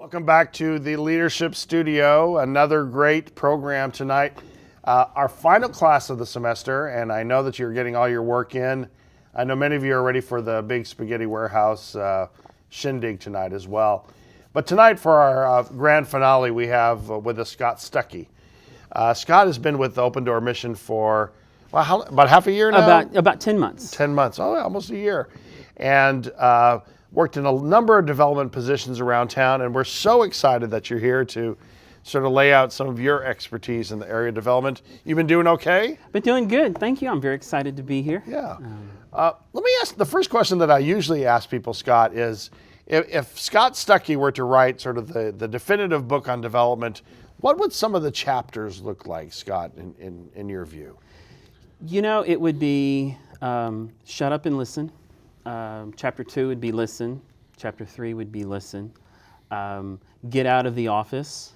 Welcome back to the Leadership Studio. Another great program tonight. Our final class of the semester, and I know that you're getting all your work in. I know many of you are ready for the big spaghetti warehouse shindig tonight as well. But tonight for our grand finale, we have with us Scott Stuckey. Scott has been with the Open Door Mission for about half a year now? About 10 months. 10 months, almost a year. And worked in a number of development positions around town, and we're so excited that you're here to sort of lay out some of your expertise in the area of development. You've been doing okay? Been doing good, thank you. I'm very excited to be here. Yeah. Let me ask, the first question that I usually ask people, Scott, is if Scott Stuckey were to write sort of the definitive book on development, what would some of the chapters look like, Scott, in your view? You know, it would be shut up and listen. Chapter 2 would be listen. Chapter 3 would be listen. Get out of the office.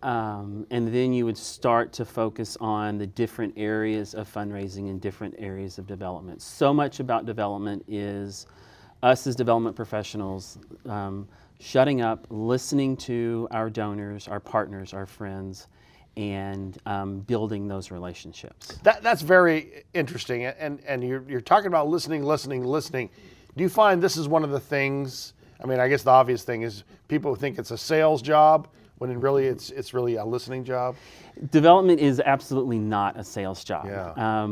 And then you would start to focus on the different areas of fundraising and different areas of development. So much about development is us as development professionals shutting up, listening to our donors, our partners, our friends, and building those relationships. That's very interesting, and you're talking about listening. Do you find this is one of the things, I mean, I guess the obvious thing is people think it's a sales job, when really it's really a listening job? Development is absolutely not a sales job. Yeah.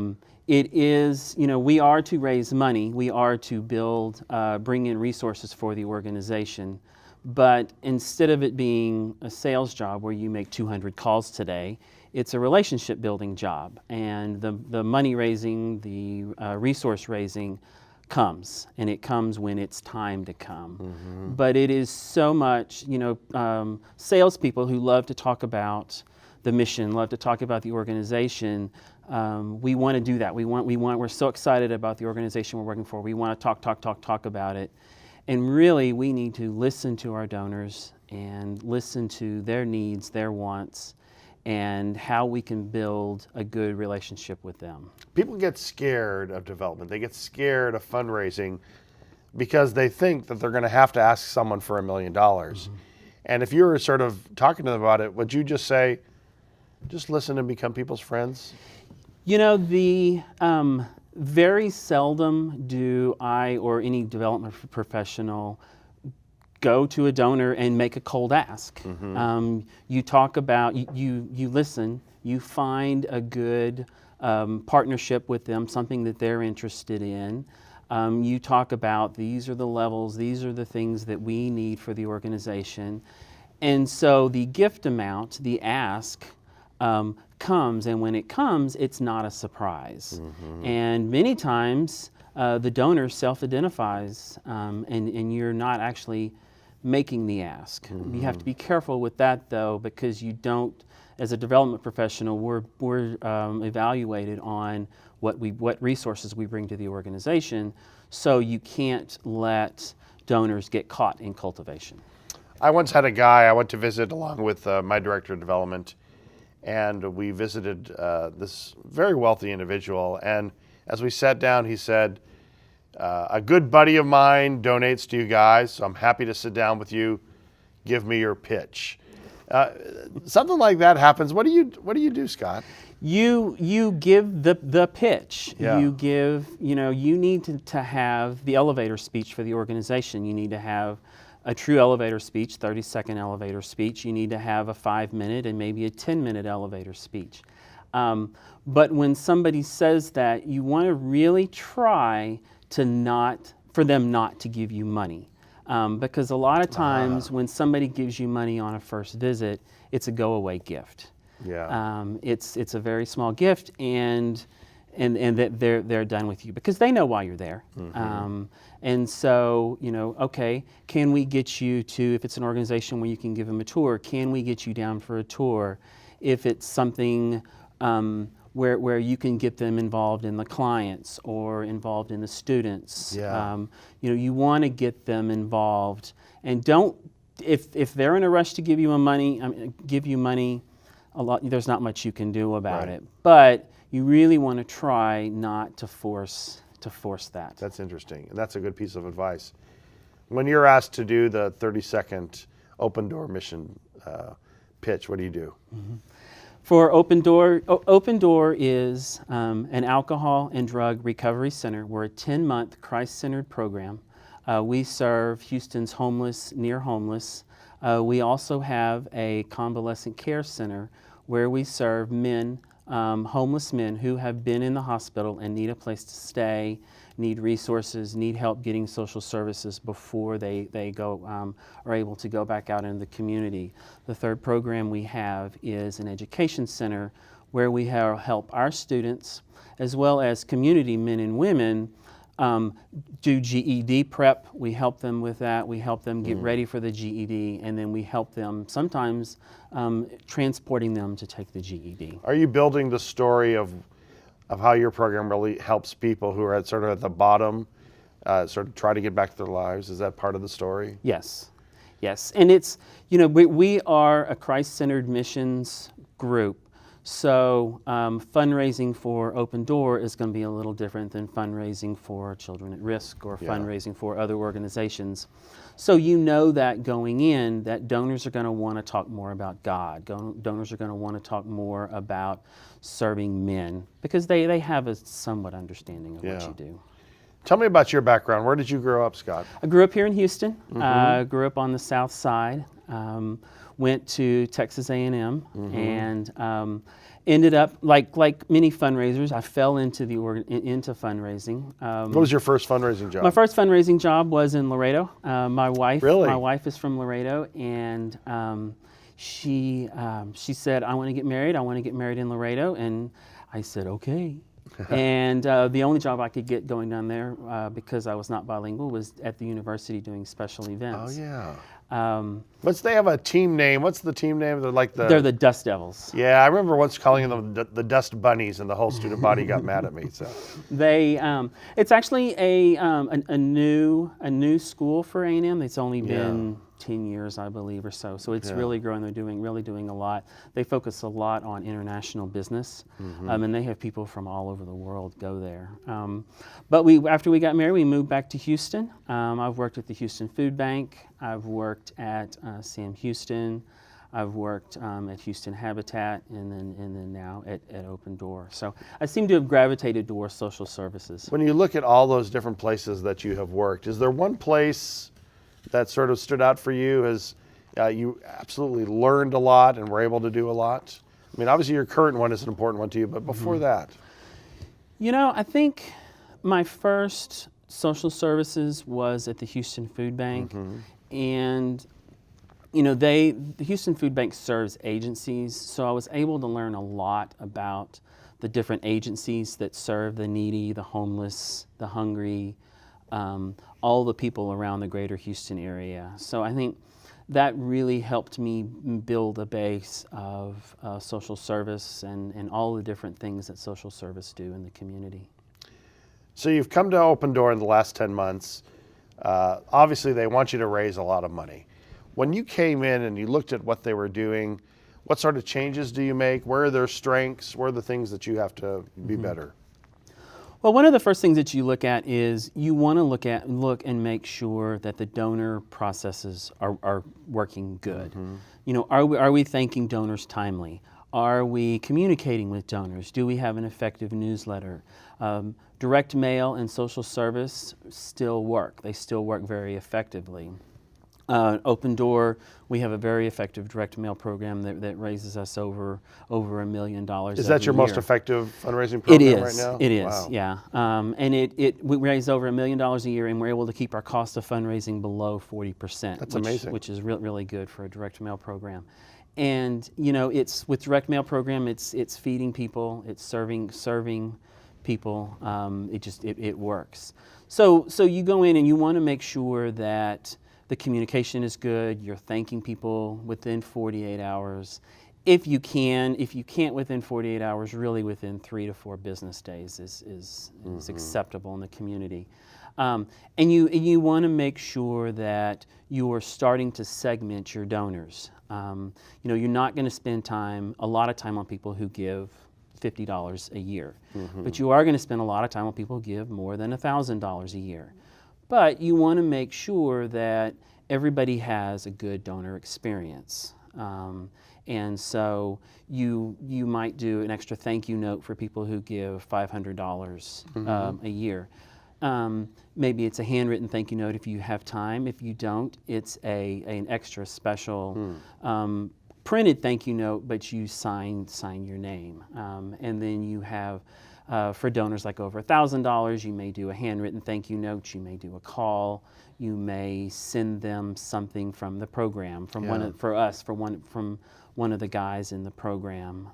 It is, you know, we are to raise money, we are to build, bring in resources for the organization. But instead of it being a sales job where you make 200 calls today, it's a relationship building job. And the money raising, the resource raising comes, and it comes when it's time to come. Mm-hmm. But it is so much, you know, salespeople who love to talk about the mission, love to talk about the organization. We want to do that. We're so excited about the organization we're working for. We want to talk about it. And really, we need to listen to our donors and listen to their needs, their wants, and how we can build a good relationship with them. People get scared of development. They get scared of fundraising because they think that they're going to have to ask someone for $1 million. Mm-hmm. And if you were sort of talking to them about it, would you just say, just listen and become people's friends? You know, very seldom do I or any development professional go to a donor and make a cold ask. Mm-hmm. You talk about, you listen, you find a good partnership with them, something that they're interested in. You talk about, these are the levels, these are the things that we need for the organization. And so the gift amount, the ask, comes, and when it comes, it's not a surprise. Mm-hmm. And many times the donor self-identifies and you're not actually making the ask. Mm-hmm. You have to be careful with that though, because you don't, as a development professional, we're evaluated on what resources we bring to the organization, so you can't let donors get caught in cultivation. I once had a guy I went to visit along with my director of development, and we visited this very wealthy individual, and as we sat down, he said, a good buddy of mine donates to you guys, so I'm happy to sit down with you, give me your pitch. Something like that happens. What do you do, Scott? You give the pitch. Yeah. You give, you know, you need to have the elevator speech for the organization. You need to have a true elevator speech, 30-second elevator speech. You need to have a 5-minute and maybe a 10-minute elevator speech. But when somebody says that, you want to really try for them not to give you money. Because a lot of times when somebody gives you money on a first visit, it's a go-away gift. Yeah. It's a very small gift, and that they're done with you because they know why you're there. Mm-hmm. And so, you know, okay, can we get you to, if it's an organization where you can give them a tour, can we get you down for a tour? If it's something where you can get them involved in the clients or involved in the students. Yeah. You know, you want to get them involved, and don't, if they're in a rush to give you money, a lot, there's not much you can do about Right. it. But you really want to try not to force that. That's interesting, and that's a good piece of advice. When you're asked to do the 30-second Open Door mission pitch. What do you do? For Open Door, Open Door is an alcohol and drug recovery center. We're a 10-month Christ-centered program. We serve Houston's homeless, near homeless. We also have a convalescent care center where we serve men, homeless men who have been in the hospital and need a place to stay, need resources, need help getting social services before they go, are able to go back out into the community. The third program we have is an education center where we help our students as well as community men and women do GED prep. We help them with that. We help them get ready for the GED, and then we help them sometimes transporting them to take the GED. Are you building the story of how your program really helps people who are at the bottom, sort of try to get back to their lives? Is that part of the story? Yes, yes, and it's, we are a Christ-centered missions group. So fundraising for Open Door is going to be a little different than fundraising for Children at Risk or fundraising for other organizations. So that going in, that donors are going to want to talk more about God. Donors are going to want to talk more about serving men because they have a somewhat understanding of what you do. Tell me about your background. Where did you grow up, Scott? I grew up here in Houston. Grew up on the south side. Went to Texas A&M and ended up like many fundraisers. I fell into into fundraising. What was your first fundraising job? My first fundraising job was in Laredo. My wife is from Laredo, and she said, "I want to get married. I want to get married in Laredo," and I said, "Okay." And the only job I could get going down there because I was not bilingual was at the university doing special events. Oh yeah. They have a team name. What's the team name? They're the Dust Devils. Yeah, I remember once calling them the Dust Bunnies, and the whole student body got mad at me. So it's actually a new school for A&M. It's only been 10 years, I believe, or so. So it's really growing. They're really doing a lot. They focus a lot on international business, and they have people from all over the world go there. But after we got married, we moved back to Houston. I've worked at the Houston Food Bank. I've worked at Sam Houston. I've worked at Houston Habitat, and then now at Open Door. So I seem to have gravitated towards social services. When you look at all those different places that you have worked, is there one place that sort of stood out for you as you absolutely learned a lot and were able to do a lot? I mean, obviously your current one is an important one to you, but before that? I think my first social services was at the Houston Food Bank. And the Houston Food Bank serves agencies, so I was able to learn a lot about the different agencies that serve the needy, the homeless, the hungry, all the people around the greater Houston area. So I think that really helped me build a base of social service and all the different things that social service do in the community. So you've come to Open Door in the last 10 months. Obviously, they want you to raise a lot of money. When you came in and you looked at what they were doing, what sort of changes do you make? Where are their strengths? Where are the things that you have to be better? Well, one of the first things that you look at is you want to look and make sure that the donor processes are working good. Are we thanking donors timely? Are we communicating with donors? Do we have an effective newsletter? Direct mail and social service still work. They still work very effectively. Open Door, we have a very effective direct mail program that raises us over $1 million. Is that your most effective fundraising program right now? It is, wow. Yeah. And we raise over $1 million a year, and we're able to keep our cost of fundraising below 40%. That's amazing. Which is really good for a direct mail program. And it's with direct mail program, it's feeding people, it's serving people. It works. So you go in and you want to make sure that the communication is good. You're thanking people within 48 hours. If you can't within 48 hours, really within 3 to 4 business days is acceptable in the community. And you want to make sure that you are starting to segment your donors. You're not going to spend a lot of time on people who give $50 a year, but you are going to spend a lot of time on people who give more than $1,000 a year. But you want to make sure that everybody has a good donor experience. And so you might do an extra thank you note for people who give $500 a year. Maybe it's a handwritten thank you note if you have time. If you don't, it's an extra special printed thank you note, but you sign your name. And then you have, for donors like over $1,000, you may do a handwritten thank you note, you may do a call, you may send them something from the program, from one of the guys in the program.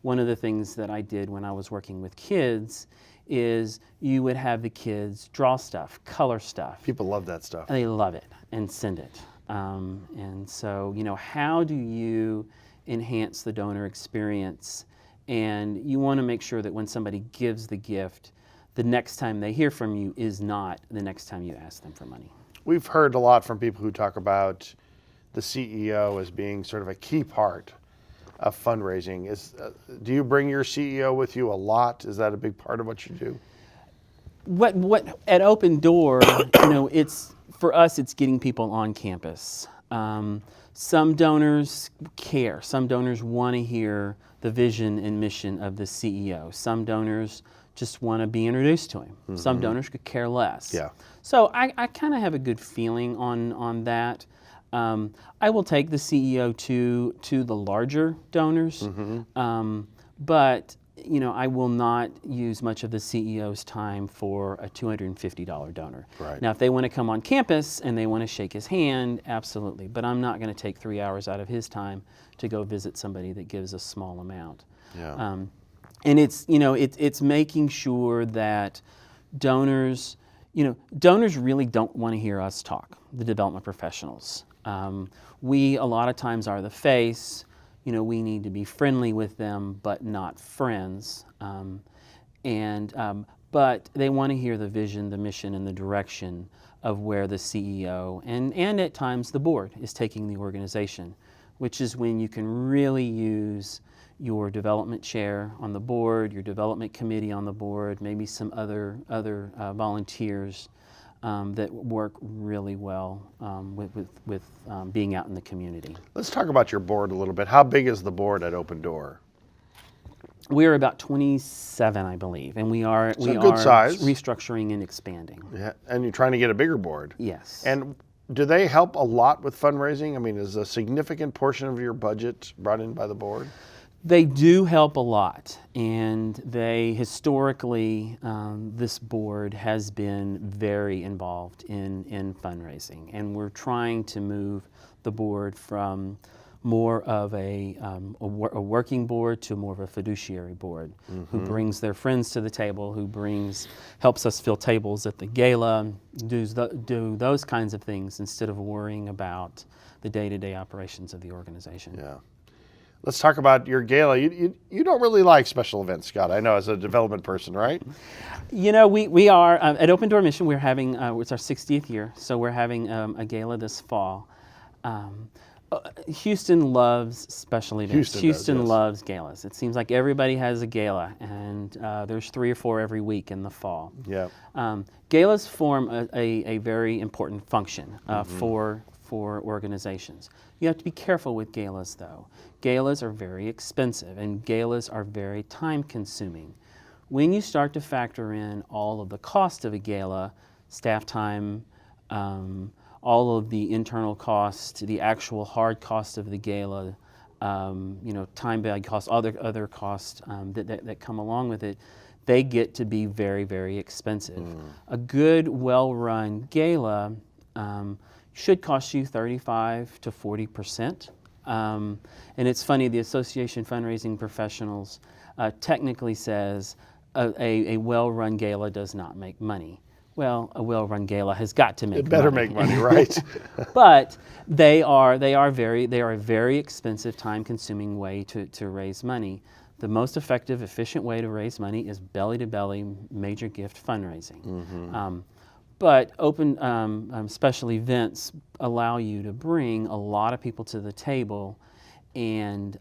One of the things that I did when I was working with kids is you would have the kids draw stuff, color stuff. People love that stuff. And they love it and send it. And so, how do you enhance the donor experience? And you want to make sure that when somebody gives the gift, the next time they hear from you is not the next time you ask them for money. We've heard a lot from people who talk about the CEO as being sort of a key part of fundraising. Do you bring your CEO with you a lot? Is that a big part of what you do? What at Open Door, it's for us, it's getting people on campus. Some donors care. Some donors want to hear the vision and mission of the CEO. Some donors just want to be introduced to him. Some donors could care less. Yeah. So I kind of have a good feeling on that. I will take the CEO to the larger donors, but I will not use much of the CEO's time for a $250 donor. Right. Now, if they want to come on campus and they want to shake his hand, absolutely. But I'm not going to take 3 hours out of his time to go visit somebody that gives a small amount. Yeah. And it's making sure that donors really don't want to hear us talk, the development professionals. We a lot of times are the face. We need to be friendly with them, but not friends. But they want to hear the vision, the mission, and the direction of where the CEO and at times the board is taking the organization, which is when you can really use your development chair on the board, your development committee on the board, maybe some other volunteers that work really well with being out in the community. Let's talk about your board a little bit. How big is the board at Open Door? We're about 27, I believe, and we are good size. Restructuring and expanding. Yeah, and you're trying to get a bigger board. Yes. And do they help a lot with fundraising? I mean, is a significant portion of your budget brought in by the board? They do help a lot, and they historically, this board has been very involved in fundraising, and we're trying to move the board from more of a working board to more of a fiduciary board, who brings their friends to the table, helps us fill tables at the gala, do those kinds of things instead of worrying about the day-to-day operations of the organization. Yeah. Let's talk about your gala. You don't really like special events, Scott, I know, as a development person, right? We are, at Open Door Mission, we're having, it's our 60th year, so we're having a gala this fall. Houston loves special events. Houston loves galas. It seems like everybody has a gala, and there's 3 or 4 every week in the fall. Yeah. Galas form a very important function for organizations. You have to be careful with galas, though. Galas are very expensive, and galas are very time-consuming. When you start to factor in all of the cost of a gala, staff time, all of the internal costs, the actual hard cost of the gala, time value costs, other costs that come along with it, they get to be very, very expensive. A good, well-run gala should cost you 35 to 40%. And it's funny, the Association Fundraising Professionals technically says a well-run gala does not make money. Well, a well-run gala has got to make money. It better make money, right? But they are a very expensive, time-consuming way to raise money. The most effective, efficient way to raise money is belly-to-belly major gift fundraising. But open special events allow you to bring a lot of people to the table, and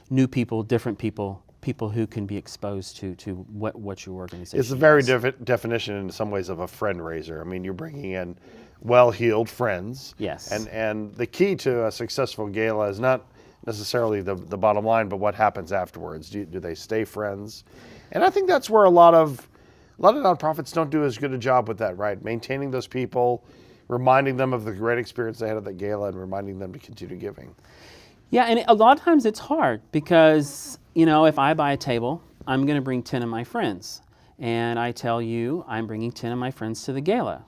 new people, different people who can be exposed to what your organization is. It's a very different definition in some ways of a friend raiser. I mean, you're bringing in well-heeled friends. Yes. And the key to a successful gala is not necessarily the bottom line, but what happens afterwards. Do they stay friends? And I think that's where a lot of nonprofits don't do as good a job with that, right? Maintaining those people, reminding them of the great experience they had at the gala, and reminding them to continue giving. Yeah, and a lot of times it's hard because, if I buy a table, I'm going to bring 10 of my friends. And I tell you, I'm bringing 10 of my friends to the gala,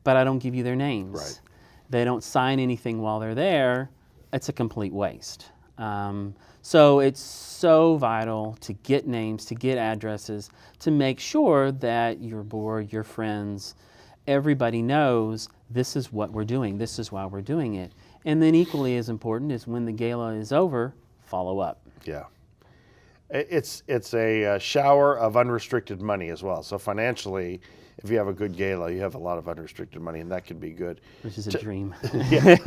but I don't give you their names. Right. They don't sign anything while they're there. It's a complete waste. So it's so vital to get names, to get addresses, to make sure that your board, your friends, everybody knows this is what we're doing, this is why we're doing it. And then equally as important is when the gala is over, follow up. Yeah. It's a shower of unrestricted money as well. So financially, if you have a good gala, you have a lot of unrestricted money, and that can be good. Which is a dream. Yeah.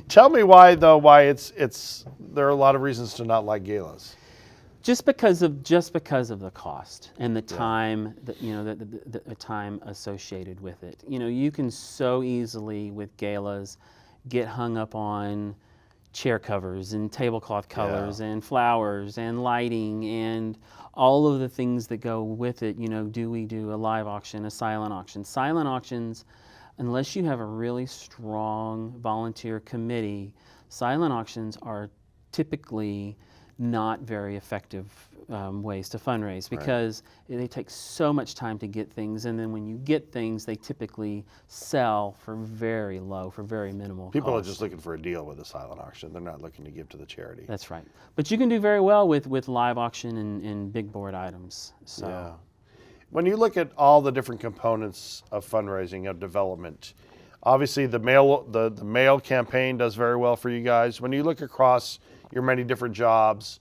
Tell me why there are a lot of reasons to not like galas. Just because of the cost and the time that the time associated with it. You can so easily with galas get hung up on chair covers and tablecloth colors and flowers and lighting and all of the things that go with it. Do we do a live auction, a silent auction? Silent auctions, unless you have a really strong volunteer committee, silent auctions are typically not very effective ways to fundraise because they take so much time to get things, and then when you get things, they typically sell for very minimal People cost. are just looking for a deal with a silent auction. They're not looking to give to the charity. That's right. But you can do very well with live auction and big board items. So. Yeah. When you look at all the different components of fundraising, of development, obviously the mail campaign does very well for you guys. When you look across your many different jobs,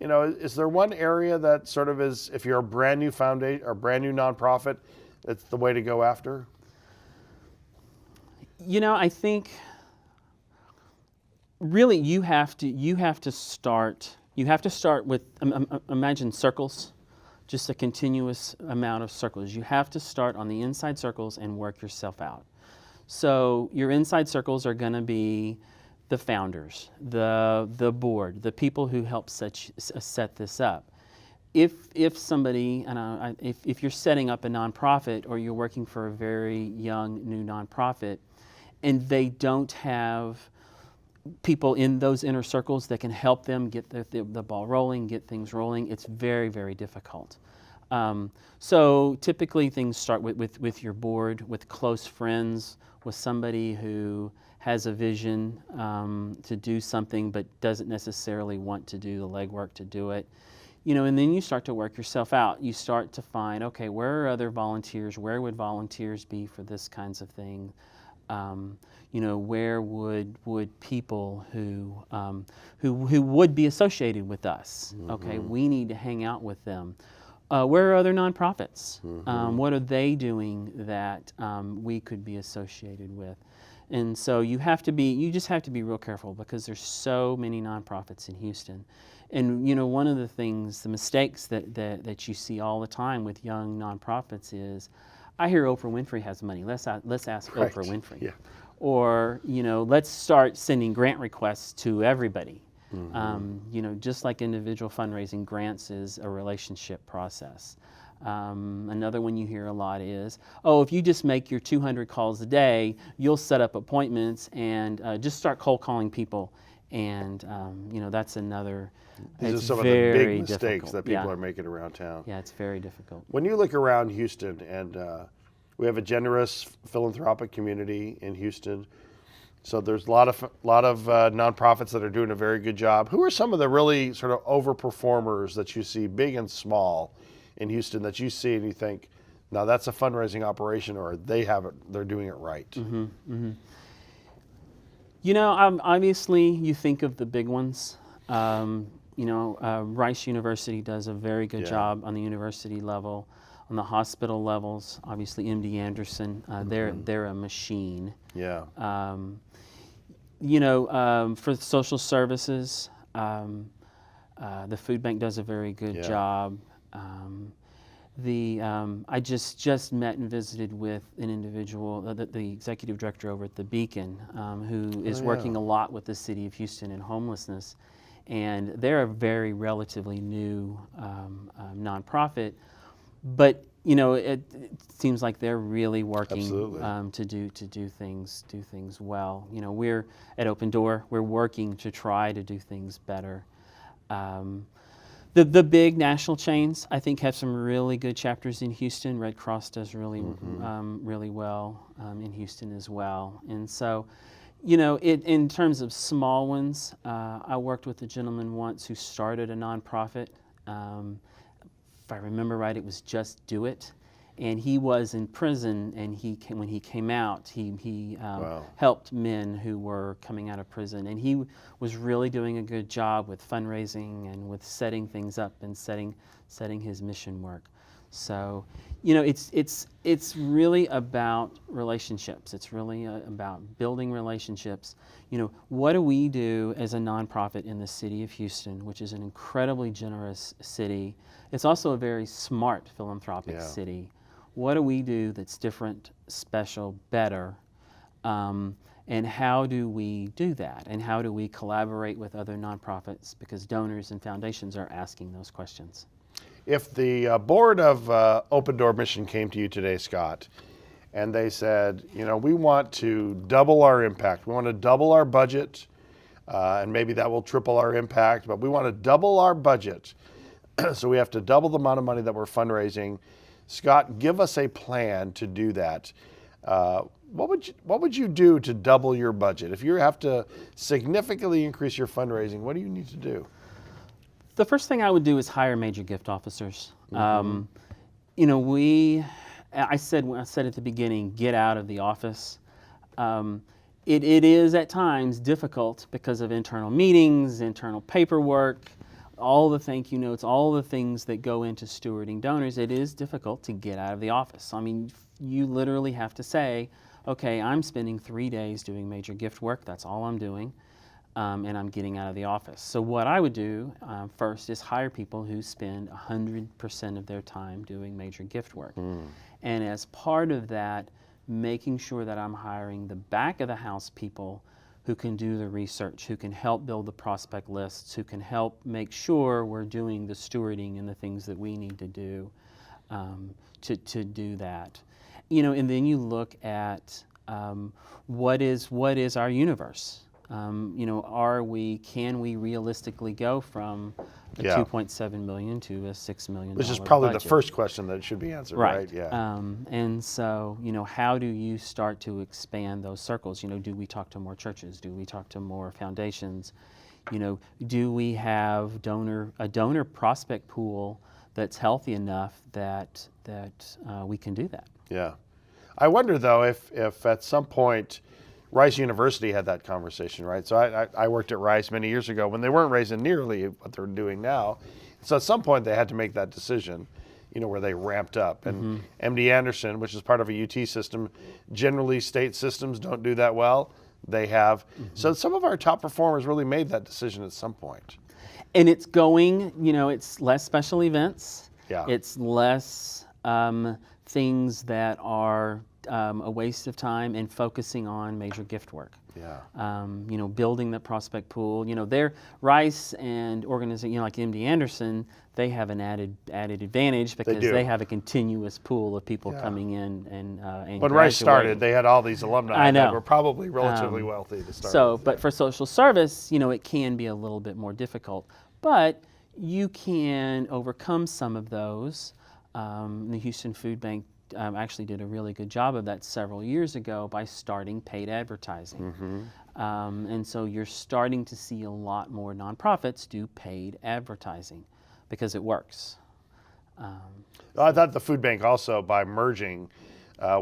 is there one area that sort of is, if you're a brand new foundation or brand new nonprofit, it's the way to go after? I think really you have to start with imagine circles, just a continuous amount of circles. You have to start on the inside circles and work yourself out. So your inside circles are going to be the founders, the board, the people who help set this up. If somebody, if you're setting up a nonprofit or you're working for a very young new nonprofit, and they don't have people in those inner circles that can help them get the ball rolling, get things rolling, it's very, very difficult. So typically things start with your board, with close friends, with somebody who has a vision to do something but doesn't necessarily want to do the legwork to do it. And then you start to work yourself out. You start to find, okay, where are other volunteers? Where would volunteers be for this kinds of thing? Where would people who would be associated with us? Mm-hmm. Okay, we need to hang out with them. Where are other nonprofits? Mm-hmm. What are they doing that we could be associated with? And so you just have to be real careful because there's so many nonprofits in Houston. And one of the mistakes that you see all the time with young nonprofits is, I hear Oprah Winfrey has money. Let's ask Right. Oprah Winfrey. Yeah. Or let's start sending grant requests to everybody. Mm-hmm. Just like individual fundraising, grants is a relationship process. Another one you hear a lot is, if you just make your 200 calls a day, you'll set up appointments and just start cold calling people. And, that's another. These are some of the big mistakes that people are making around town. Yeah, it's very difficult. When you look around Houston, and we have a generous philanthropic community in Houston, so there's a lot of nonprofits that are doing a very good job. Who are some of the really sort of overperformers that you see, big and small, in Houston that you see and you think, now that's a fundraising operation, or they're doing it right? Mm-hmm, mm-hmm. Obviously you think of the big ones. Rice University does a very good job on the university level. On the hospital levels, obviously MD Anderson, they're a machine. Yeah. For social services, the food bank does a very good job. I just met and visited with an individual, the executive director over at the Beacon, who is working a lot with the city of Houston and homelessness, and they're a very relatively new nonprofit, but it seems like they're really working to do things well. We're at Open Door. We're working to try to do things better. The big national chains, I think, have some really good chapters in Houston. Red Cross does really really well in Houston as well. And so, in terms of small ones, I worked with a gentleman once who started a nonprofit. If I remember right, it was Just Do It. And he was in prison, and when he came out, he helped men who were coming out of prison, and he was really doing a good job with fundraising and with setting things up and setting his mission work. So, it's really about relationships. It's really about building relationships. What do we do as a nonprofit in the city of Houston, which is an incredibly generous city? It's also a very smart philanthropic city. What do we do that's different, special, better? And how do we do that? And how do we collaborate with other nonprofits? Because donors and foundations are asking those questions. If the board of Open Door Mission came to you today, Scott, and they said, we want to double our impact. We want to double our budget, and maybe that will triple our impact, but we want to double our budget. So we have to double the amount of money that we're fundraising. Scott, give us a plan to do that. What would you do to double your budget? If you have to significantly increase your fundraising, what do you need to do? The first thing I would do is hire major gift officers. I said at the beginning, get out of the office. It is at times difficult because of internal meetings, internal paperwork, all the thank you notes, all the things that go into stewarding donors. It is difficult to get out of the office. I mean, you literally have to say, okay, I'm spending 3 days doing major gift work. That's all I'm doing. And I'm getting out of the office. So what I would do first is hire people who spend 100% of their time doing major gift work. And as part of that, making sure that I'm hiring the back of the house people who can do the research, who can help build the prospect lists, who can help make sure we're doing the stewarding and the things that we need to do to do that. And then you look at what is our universe? Can we realistically go from a $2.7 million to a $6 million Which is probably budget? the first question that should be answered, right? Yeah. And so, how do you start to expand those circles? Do we talk to more churches? Do we talk to more foundations? Do we have a donor prospect pool that's healthy enough that we can do that? Yeah. I wonder, though, if at some point Rice University had that conversation, right? So I worked at Rice many years ago when they weren't raising nearly what they're doing now. So at some point they had to make that decision, where they ramped up. And MD Anderson, which is part of a UT system, generally state systems don't do that well. They have. So some of our top performers really made that decision at some point. And it's going, it's less special events. Yeah. It's less things that are a waste of time and focusing on major gift work. Yeah. Building the prospect pool. Their Rice and organizing, like MD Anderson, they have an added advantage because they have a continuous pool of people coming in and when Rice started, they had all these alumni that were probably relatively wealthy to start. So, but for social service, it can be a little bit more difficult, but you can overcome some of those. The Houston Food Bank actually did a really good job of that several years ago by starting paid advertising. And so you're starting to see a lot more nonprofits do paid advertising because it works. I thought the food bank also, by merging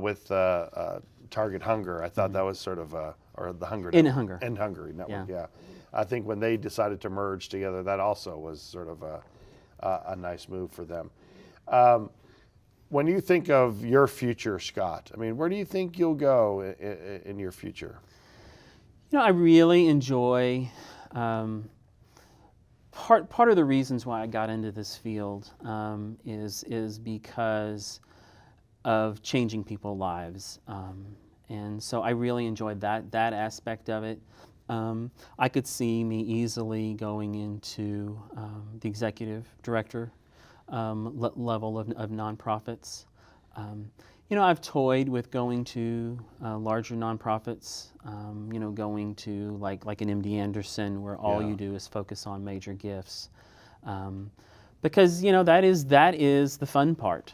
with Target Hunger, I thought that was sort of or the Hunger End Network. End Hungry Network, yeah. I think when they decided to merge together, that also was sort of a nice move for them. When you think of your future, Scott, I mean, where do you think you'll go in your future? I really enjoy part of the reasons why I got into this field is because of changing people's lives, and so I really enjoyed that aspect of it. I could see me easily going into the executive director level of nonprofits. I've toyed with going to larger nonprofits, going to like an MD Anderson where all you do is focus on major gifts. Because, that is the fun part,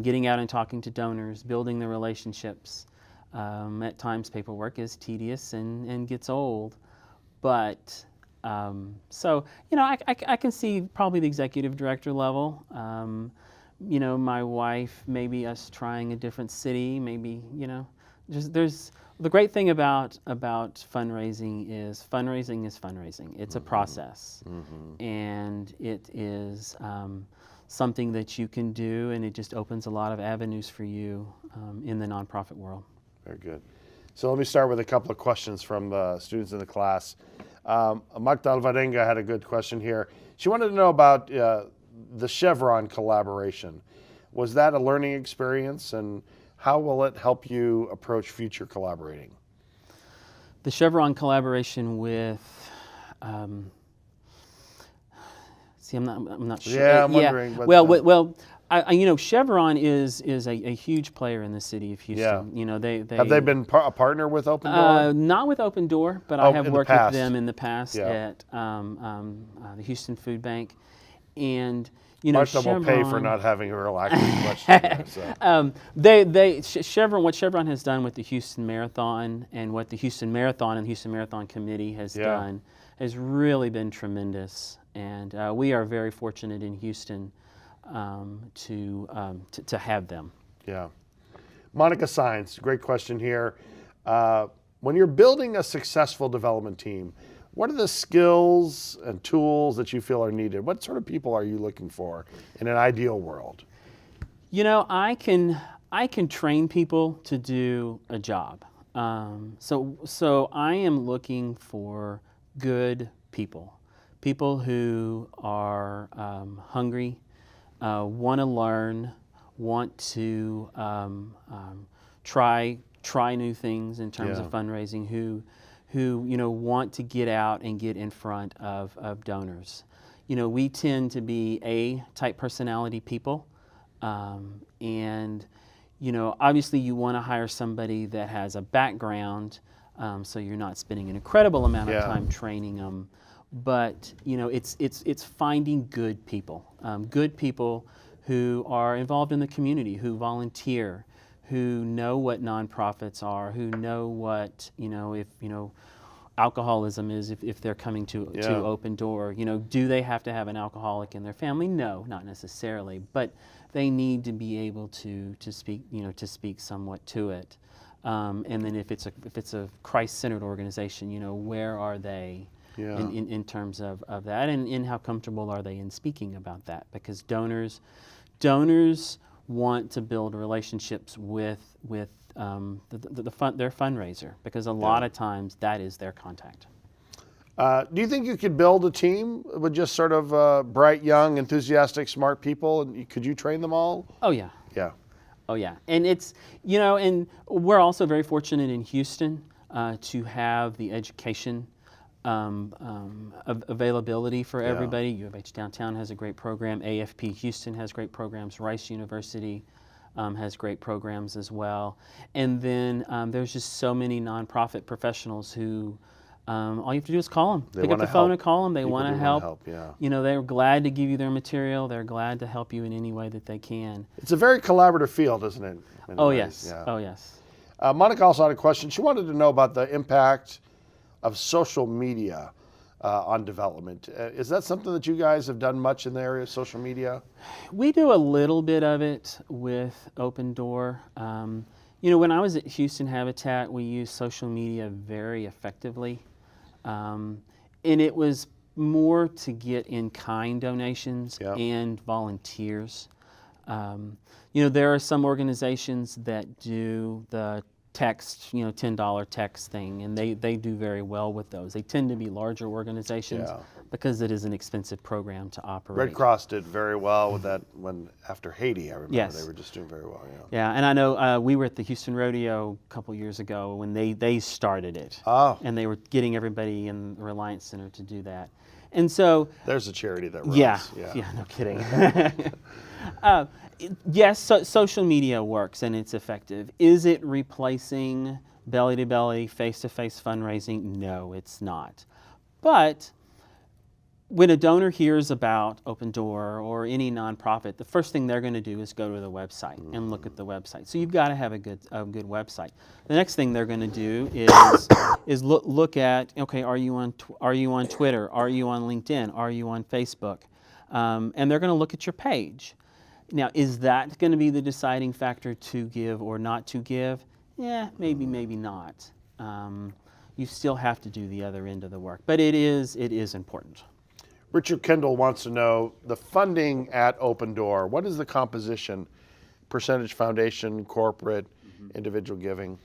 getting out and talking to donors, building the relationships. At times paperwork is tedious and gets old, but I can see probably the executive director level. My wife, maybe us trying a different city, maybe, there's the great thing about fundraising is fundraising. It's a process, and it is something that you can do, and it just opens a lot of avenues for you in the nonprofit world. Very good. So let me start with a couple of questions from the students in the class. Magda Alvarenga had a good question here. She wanted to know about the Chevron collaboration. Was that a learning experience, and how will it help you approach future collaborating? The Chevron collaboration with, I'm not sure. Yeah, I'm wondering. Well, Chevron is a huge player in the city of Houston. Yeah. They have they been a partner with Open Door? Not with Open Door, but I have worked with them in the past at the Houston Food Bank, and Martha Chevron will pay for not having a real active question there. So. Chevron, what Chevron has done with the Houston Marathon and what the Houston Marathon and Houston Marathon Committee has done has really been tremendous, and we are very fortunate in Houston to have them. Yeah. Monica Sines, great question here. When you're building a successful development team, what are the skills and tools that you feel are needed? What sort of people are you looking for in an ideal world? I can train people to do a job. So I am looking for good people who are hungry, want to learn, want to try new things in terms of fundraising, who want to get out and get in front of donors. We tend to be A-type personality people, and obviously you want to hire somebody that has a background, so you're not spending an incredible amount of time training them. But it's finding good people who are involved in the community, who volunteer, who know what nonprofits are, who know what if alcoholism is if they're coming to Open Door. Do they have to have an alcoholic in their family? No, not necessarily, but they need to be able to speak somewhat to it. And then if it's a Christ-centered organization, where are they? In terms of that, and how comfortable are they in speaking about that? Because donors want to build relationships with their fundraiser, because a lot of times that is their contact. Do you think you could build a team with just sort of bright, young, enthusiastic, smart people? And could you train them all? Oh yeah. Yeah. Oh yeah. And it's and we're also very fortunate in Houston to have the education availability for everybody. U of H Downtown has a great program. AFP Houston has great programs. Rice University has great programs as well. And then there's just so many nonprofit professionals who all you have to do is call them. Pick up the phone and call them. They want to help. They're glad to give you their material. They're glad to help you in any way that they can. It's a very collaborative field, isn't it? Oh yes. Yeah. Oh yes. Monica also had a question. She wanted to know about the impact of social media on development. Is that something that you guys have done much in the area of social media? We do a little bit of it with Open Door. When I was at Houston Habitat, we used social media very effectively. And it was more to get in-kind donations and volunteers. There are some organizations that do the text, $10 text thing, and they do very well with those. They tend to be larger organizations because it is an expensive program to operate. Red Cross did very well with that after Haiti, I remember. Yes. They were just doing very well, Yeah, and I know we were at the Houston Rodeo a couple years ago when they started it. Oh. And they were getting everybody in the Reliance Center to do that. And so there's a charity that runs. Yeah, no kidding. Yes, social media works and it's effective. Is it replacing belly-to-belly, face-to-face fundraising? No, it's not. But when a donor hears about Open Door or any nonprofit, the first thing they're going to do is go to the website and look at the website. So you've got to have a good website. The next thing they're going to do is look at, okay, are you on Twitter? Are you on LinkedIn? Are you on Facebook? And they're going to look at your page. Now, is that going to be the deciding factor to give or not to give? Yeah, maybe not. You still have to do the other end of the work, but it is important. Richard Kendall wants to know the funding at Open Door. What is the composition? Percentage foundation, corporate, individual giving?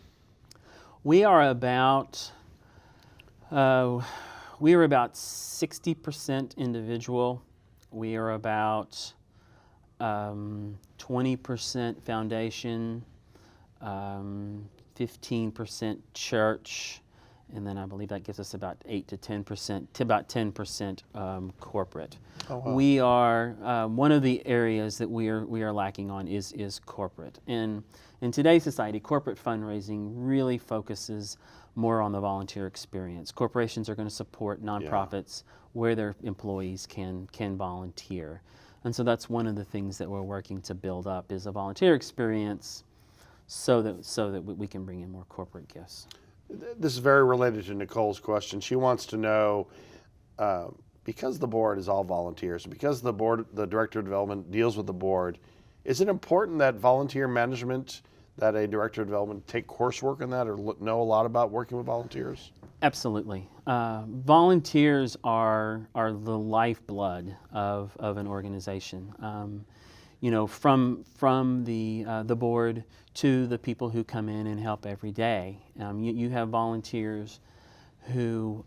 We are about 60% individual. We are about 20% foundation, 15% church, and then I believe that gives us about 8 to 10%, to about 10% corporate. Oh, wow. We are one of the areas that we are lacking on is corporate. And in today's society, corporate fundraising really focuses more on the volunteer experience. Corporations are going to support nonprofits where their employees can volunteer. And so that's one of the things that we're working to build up is a volunteer experience so that we can bring in more corporate gifts. This is very related to Nicole's question. She wants to know, because the board is all volunteers, because the director of development deals with the board, is it important that volunteer management, that a director of development take coursework in that or know a lot about working with volunteers? Absolutely. Volunteers are the lifeblood of an organization. From the board to the people who come in and help every day. You have volunteers who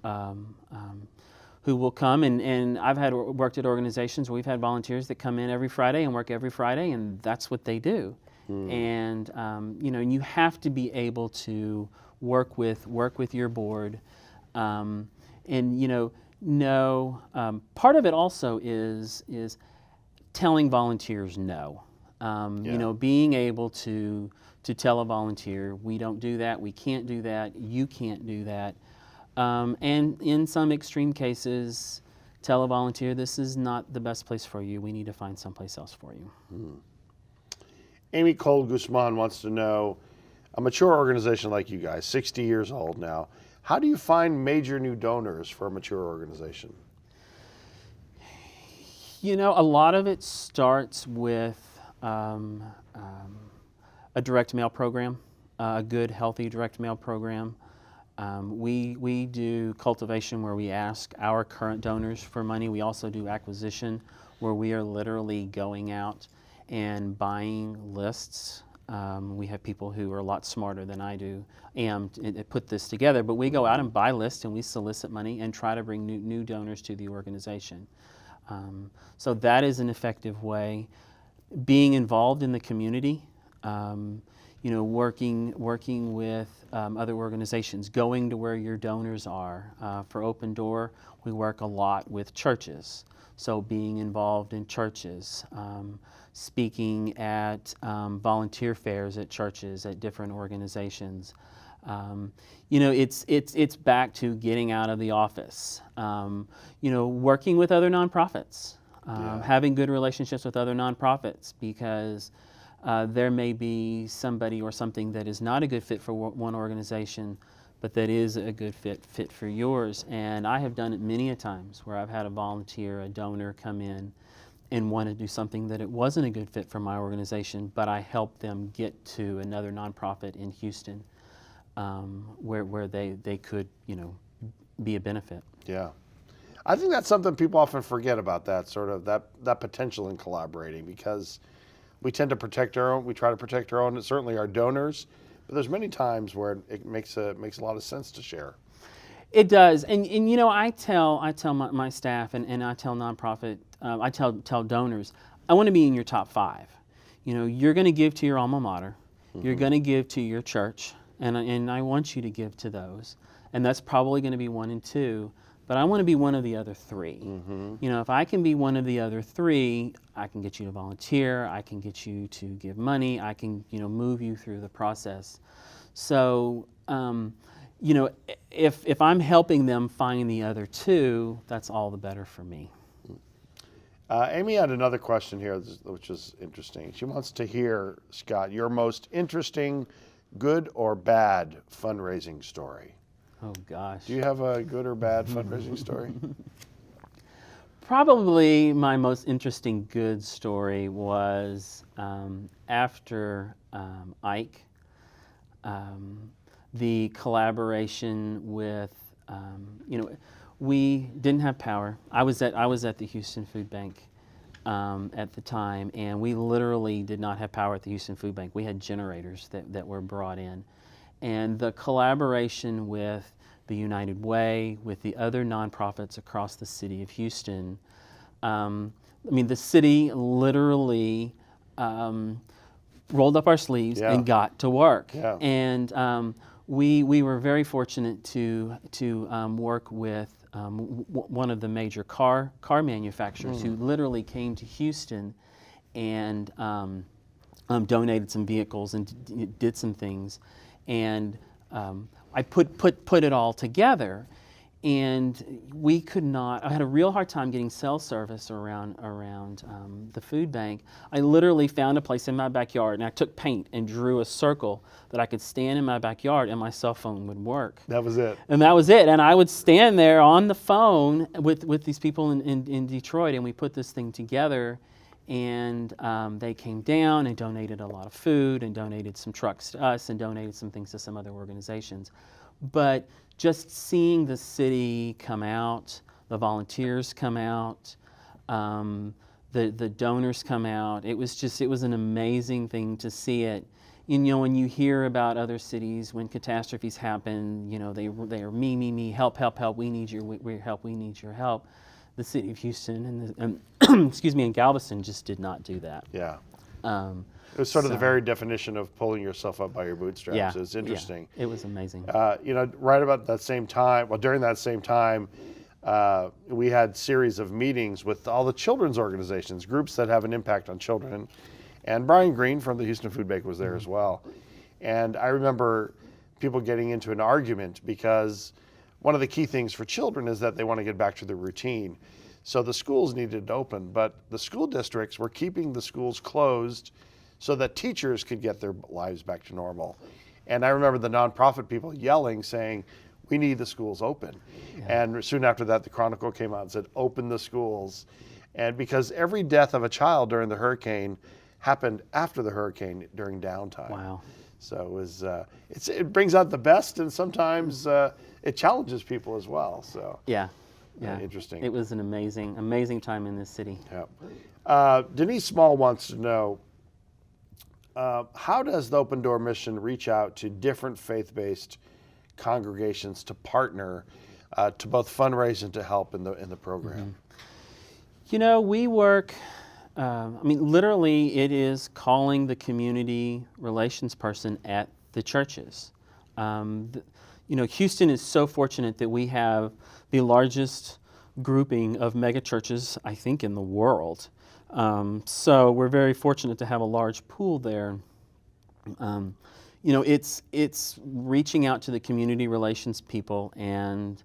will come, and I've worked at organizations where we've had volunteers that come in every Friday and work every Friday, and that's what they do. And you have to be able to work with your board, part of it also is telling volunteers no. Being able to tell a volunteer, we don't do that, we can't do that, you can't do that. And in some extreme cases, tell a volunteer, this is not the best place for you, we need to find someplace else for you. Amy Cole Guzman wants to know, a mature organization like you guys, 60 years old now, how do you find major new donors for a mature organization? A lot of it starts with a direct mail program, a good, healthy direct mail program. We do cultivation where we ask our current donors for money. We also do acquisition where we are literally going out and buying lists. We have people who are a lot smarter than I am to put this together, but we go out and buy lists and we solicit money and try to bring new donors to the organization. So that is an effective way. Being involved in the community, working with other organizations, going to where your donors are. For Open Door, we work a lot with churches. So being involved in churches, speaking at volunteer fairs at churches, at different organizations. It's back to getting out of the office. Working with other nonprofits, having good relationships with other nonprofits, because there may be somebody or something that is not a good fit for one organization, but that is a good fit for yours. And I have done it many a times where I've had a volunteer, a donor come in and want to do something that it wasn't a good fit for my organization, but I helped them get to another nonprofit in Houston where they could, be a benefit. Yeah. I think that's something people often forget about, that sort of that potential in collaborating, because we tend to protect our own, we try to protect our own, certainly our donors, But there's many times where it makes a lot of sense to share. It does, and you know, I tell my staff and I tell nonprofit, I tell donors, I want to be in your top 5. You know, you're going to give to your alma mater, you're going to give to your church, and I want you to give to those, and that's probably going to be 1 and 2. But I want to be one of the other 3. You know, if I can be one of the other 3, I can get you to volunteer, I can get you to give money, I can, you know, move you through the process. So, you know, if I'm helping them find the other 2, that's all the better for me. Amy had another question here, which is interesting. She wants to hear, Scott, your most interesting good or bad fundraising story. Oh, gosh. Do you have a good or bad fundraising story? Probably my most interesting good story was after Ike, the collaboration with, you know, we didn't have power. I was at the Houston Food Bank at the time, and we literally did not have power at the Houston Food Bank. We had generators that were brought in. And the collaboration with the United Way, with the other nonprofits across the city of Houston, I mean, the city literally rolled up our sleeves and got to work. Yeah. And we were very fortunate to work with one of the major car manufacturers who literally came to Houston and donated some vehicles and did some things. And I put it all together, and we could not. I had a real hard time getting cell service around the food bank. I literally found a place in my backyard, and I took paint and drew a circle that I could stand in my backyard, and my cell phone would work. That was it. And that was it. And I would stand there on the phone with these people in Detroit, and we put this thing together. And they came down and donated a lot of food and donated some trucks to us and donated some things to some other organizations. But just seeing the city come out, the volunteers come out, the donors come out, it was an amazing thing to see it. You know, when you hear about other cities, when catastrophes happen, you know, they are me, help, we need your help, we need your help. The city of Houston and excuse me, and Galveston just did not do that. Yeah. It was sort of the very definition of pulling yourself up by your bootstraps. Yeah, It's interesting. Yeah, it was amazing. You know, right about that same time, well, during that same time, we had series of meetings with all the children's organizations, groups that have an impact on children. And Brian Green from the Houston Food Bank was there as well. And I remember people getting into an argument because one of the key things for children is that they want to get back to their routine. So the schools needed to open, but the school districts were keeping the schools closed so that teachers could get their lives back to normal. And I remember the nonprofit people yelling, saying, we need the schools open. Yeah. And soon after that, the Chronicle came out and said, open the schools. And because every death of a child during the hurricane happened after the hurricane during downtime. Wow. So it was, it brings out the best, and sometimes it challenges people as well. So yeah. Interesting. It was an amazing time in this city. Yeah. Denise Small wants to know, how does the Open Door Mission reach out to different faith-based congregations to partner to both fundraise and to help in the program? Mm-hmm. You know, we work. I mean, literally, it is calling the community relations person at the churches. You know, Houston is so fortunate that we have the largest grouping of mega churches, I think, in the world. So we're very fortunate to have a large pool there. You know, it's reaching out to the community relations people, and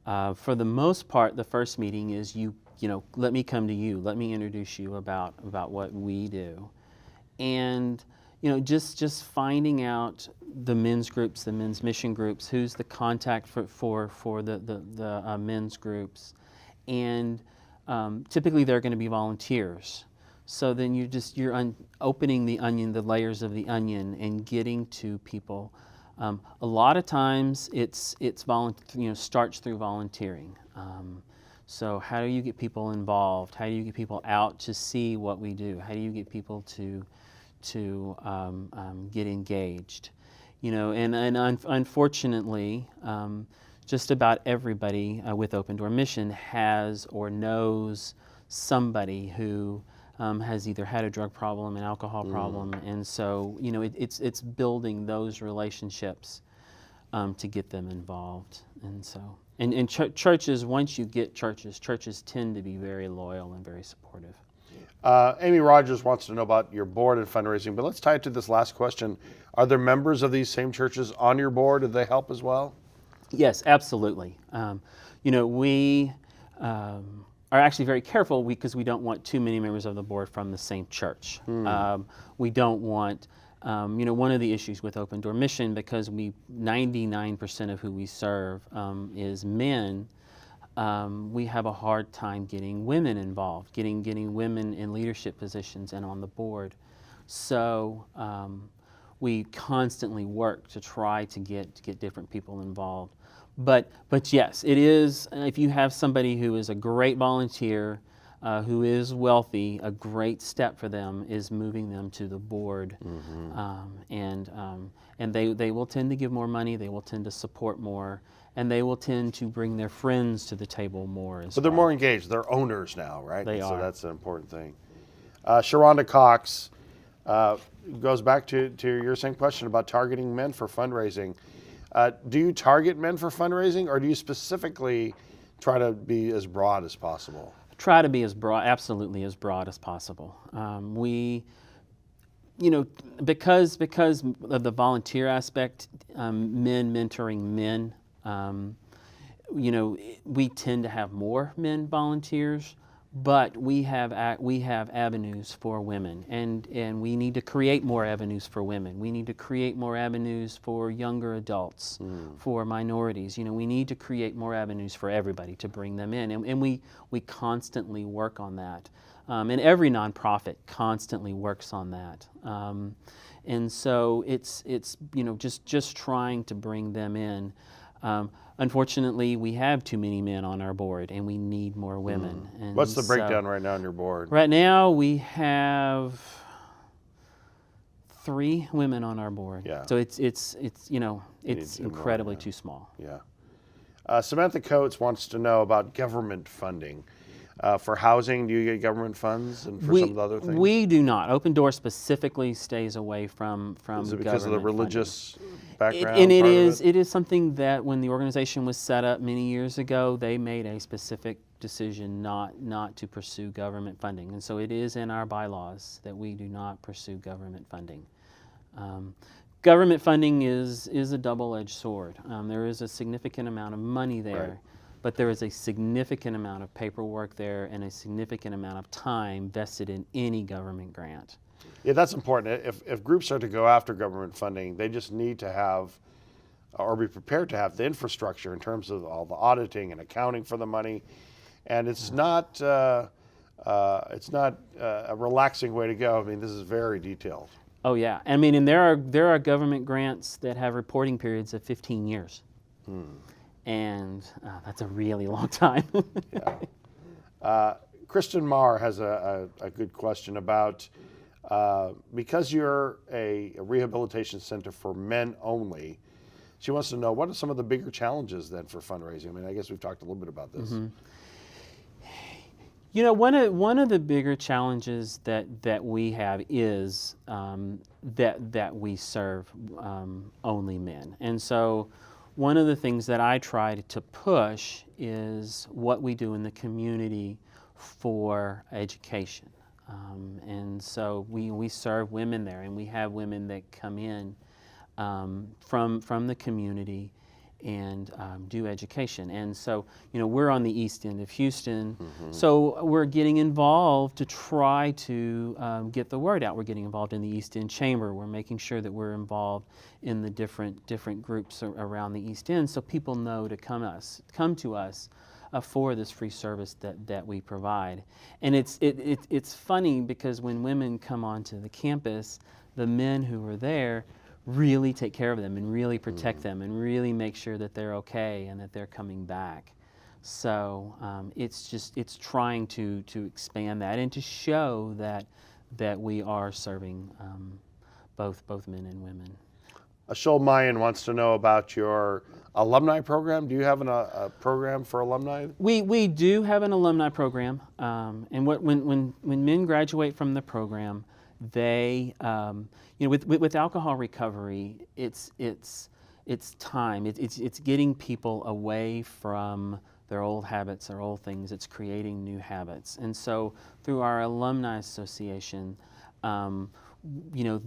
for the most part, the first meeting is you know, let me come to you, let me introduce you about what we do. And, you know, just finding out the men's groups, the men's mission groups, who's the contact for the men's groups. And typically they're going to be volunteers. So then you're opening the onion, the layers of the onion, and getting to people. A lot of times it's starts through volunteering. So how do you get people involved? How do you get people out to see what we do? How do you get people to get engaged? Unfortunately, just about everybody with Open Door Mission has or knows somebody who has either had a drug problem, an alcohol problem, and so it's building those relationships to get them involved, and so churches. Once you get churches tend to be very loyal and very supportive. Amy Rogers wants to know about your board and fundraising, but let's tie it to this last question. Are there members of these same churches on your board? Do they help as well? Yes, absolutely. We are actually very careful because we don't want too many members of the board from the same church. We don't want, one of the issues with Open Door Mission, because 99% of who we serve is men, we have a hard time getting women involved, getting women in leadership positions and on the board. So we constantly work to try to get different people involved. But yes, it is, if you have somebody who is a great volunteer, who is wealthy, a great step for them is moving them to the board. And they will tend to give more money, they will tend to support more, and they will tend to bring their friends to the table more as But they're more engaged. They're owners now, right? They So are. that's an important thing. Sharonda Cox goes back to your same question about targeting men for fundraising. Do you target men for fundraising, or do you specifically try to be as broad as possible? Try to be absolutely as broad as possible. Because of the volunteer aspect, men mentoring men, we tend to have more men volunteers, but we have avenues for women, and we need to create more avenues for women. We need to create more avenues for younger adults, for minorities. We need to create more avenues for everybody to bring them in, and we constantly work on that. And every nonprofit constantly works on that. And so it's just trying to bring them in. Unfortunately, we have too many men on our board, and we need more women. And What's the breakdown right now on your board? Right now, we have 3 women on our board. Yeah. So it's incredibly too small. Yeah. Samantha Coates wants to know about government funding. For housing, do you get government funds, and for some of the other things? We do not. Open Door specifically stays away from Is it because of the religious background? It is something that when the organization was set up many years ago, they made a specific decision not to pursue government funding, and so it is in our bylaws that we do not pursue government funding. Government funding is a double-edged sword. There is a significant amount of money there. Right. But there is a significant amount of paperwork there and a significant amount of time vested in any government grant. Yeah, that's important. If groups are to go after government funding, they just need to have, or be prepared to have, the infrastructure in terms of all the auditing and accounting for the money. And it's not a relaxing way to go. I mean, this is very detailed. Oh yeah, I mean, and there are government grants that have reporting periods of 15 years. And that's a really long time. Yeah. Kristen Marr has a good question about, because you're a rehabilitation center for men only, she wants to know, what are some of the bigger challenges then for fundraising? I mean, I guess we've talked a little bit about this. One of the bigger challenges that we have is that we serve only men. And so one of the things that I try to push is what we do in the community for education. And so we serve women there, and we have women that come in from the community and do education. And so, we're on the east end of Houston, so we're getting involved to try to get the word out. We're getting involved in the East End Chamber. We're making sure that we're involved in the different groups around the East End, so people know to come to us for this free service that we provide. And it's funny because when women come onto the campus, the men who are there really take care of them and really protect them and really make sure that they're okay and that they're coming back. So it's trying to expand that and to show that we are serving both men and women. Ashol Mayan wants to know about your alumni program. Do you have a program for alumni? We do have an alumni program, and when men graduate from the program, they with alcohol recovery, it's time. It's getting people away from their old habits, their old things. It's creating new habits, and so through our alumni association.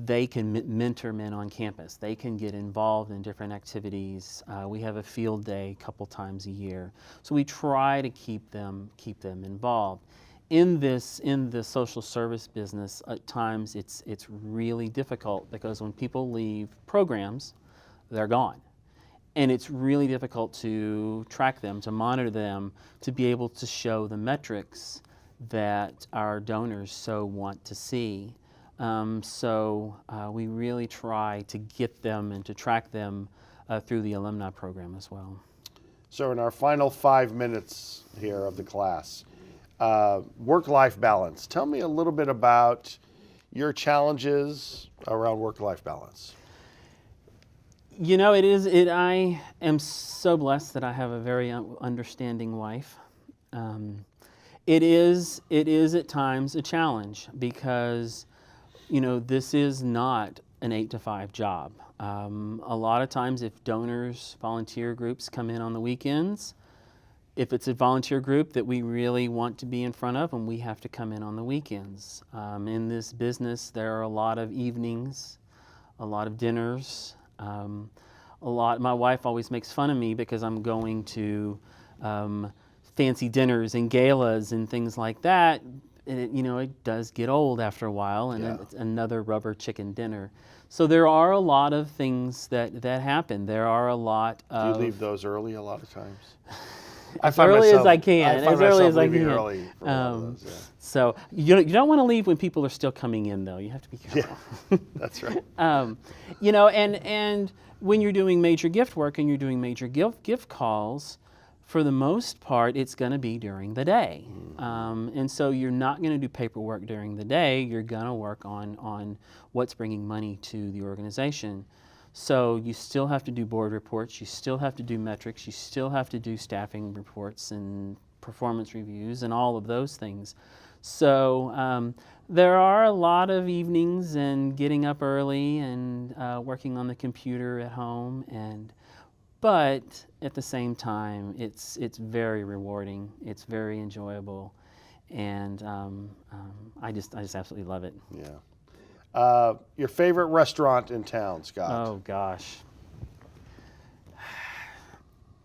They can mentor men on campus. They can get involved in different activities. We have a field day a couple times a year, so we try to keep them involved. In the social service business, at times it's really difficult because when people leave programs, they're gone, and it's really difficult to track them, to monitor them, to be able to show the metrics that our donors so want to see. So we really try to get them and to track them through the alumni program as well. So in our final 5 minutes here of the class, work-life balance. Tell me a little bit about your challenges around work-life balance. I am so blessed that I have a very understanding wife. It is at times a challenge because this is not an 8 to 5 job. A lot of times if donors, volunteer groups come in on the weekends, if it's a volunteer group that we really want to be in front of, and we have to come in on the weekends. In this business, there are a lot of evenings, a lot of dinners, my wife always makes fun of me because I'm going to fancy dinners and galas and things like that. And it does get old after a while, and it's another rubber chicken dinner. So there are a lot of things that happen. There are a lot of... Do you leave those early a lot of times? As early as I can. As early as I can. Early for those, yeah. So you don't want to leave when people are still coming in, though. You have to be careful. Yeah, that's right. And when you're doing major gift work and you're doing major gift calls, for the most part, it's going to be during the day. And so you're not going to do paperwork during the day. You're going to work on what's bringing money to the organization. So you still have to do board reports. You still have to do metrics. You still have to do staffing reports and performance reviews and all of those things. So there are a lot of evenings and getting up early and working on the computer at home, but at the same time, it's very rewarding. It's very enjoyable, and I just absolutely love it. Yeah. Your favorite restaurant in town, Scott? Oh gosh,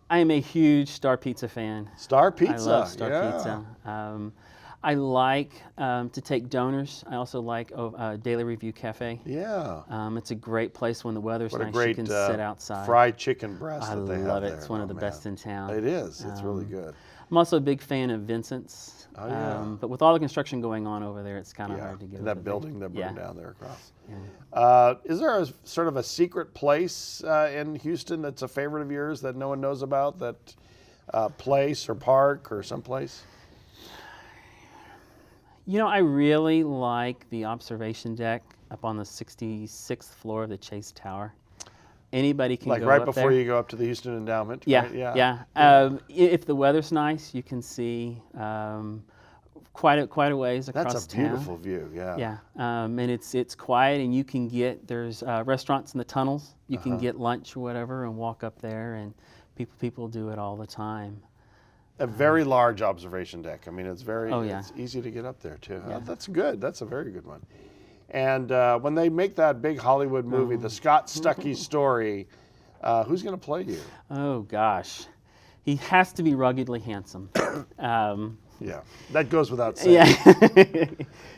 I am a huge Star Pizza fan. Star Pizza. I love Star Pizza. I like to take donors. I also like Daily Review Cafe. Yeah. It's a great place when the weather's What a nice. great You can sit outside. fried chicken breast that they have there. I love it. It's one of the best in town. It is. It's really good. I'm also a big fan of Vincent's. Oh, yeah. But with all the construction going on over there, it's kind of hard to get. And that building that burned down there across. Yeah. Is there a sort of a secret place in Houston that's a favorite of yours that no one knows about? That place or park or someplace? I really like the observation deck up on the 66th floor of the Chase Tower. Anybody can go up there. Like right before you go up to the Houston Endowment? Yeah, right? yeah. If the weather's nice, you can see quite a ways across town. That's a beautiful view, yeah. Yeah, and it's quiet, and you can there's restaurants in the tunnels. You can get lunch or whatever and walk up there, and people do it all the time. A very large observation deck. I mean, it's it's easy to get up there too. Yeah. That's good. That's a very good one. And when they make that big Hollywood movie, the Scott Stuckey story, who's going to play you? Oh gosh, he has to be ruggedly handsome. Yeah, that goes without saying.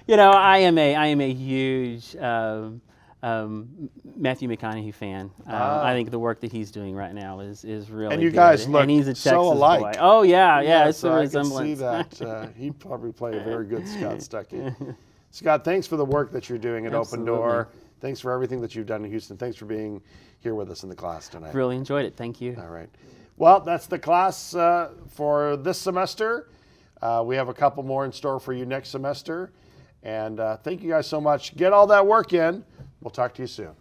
Yeah, I am a huge Matthew McConaughey fan. I think the work that he's doing right now is really And you good. guys look and he's a Texas so alike. Boy. Oh yeah, it's so a I can resemblance. see that. He'd probably play a very good Scott Stuckey. Scott, thanks for the work that you're doing at Open Door. Thanks for everything that you've done in Houston. Thanks for being here with us in the class tonight. Really enjoyed it. Thank you. All right. Well, that's the class for this semester. We have a couple more in store for you next semester. And thank you guys so much. Get all that work in. We'll talk to you soon.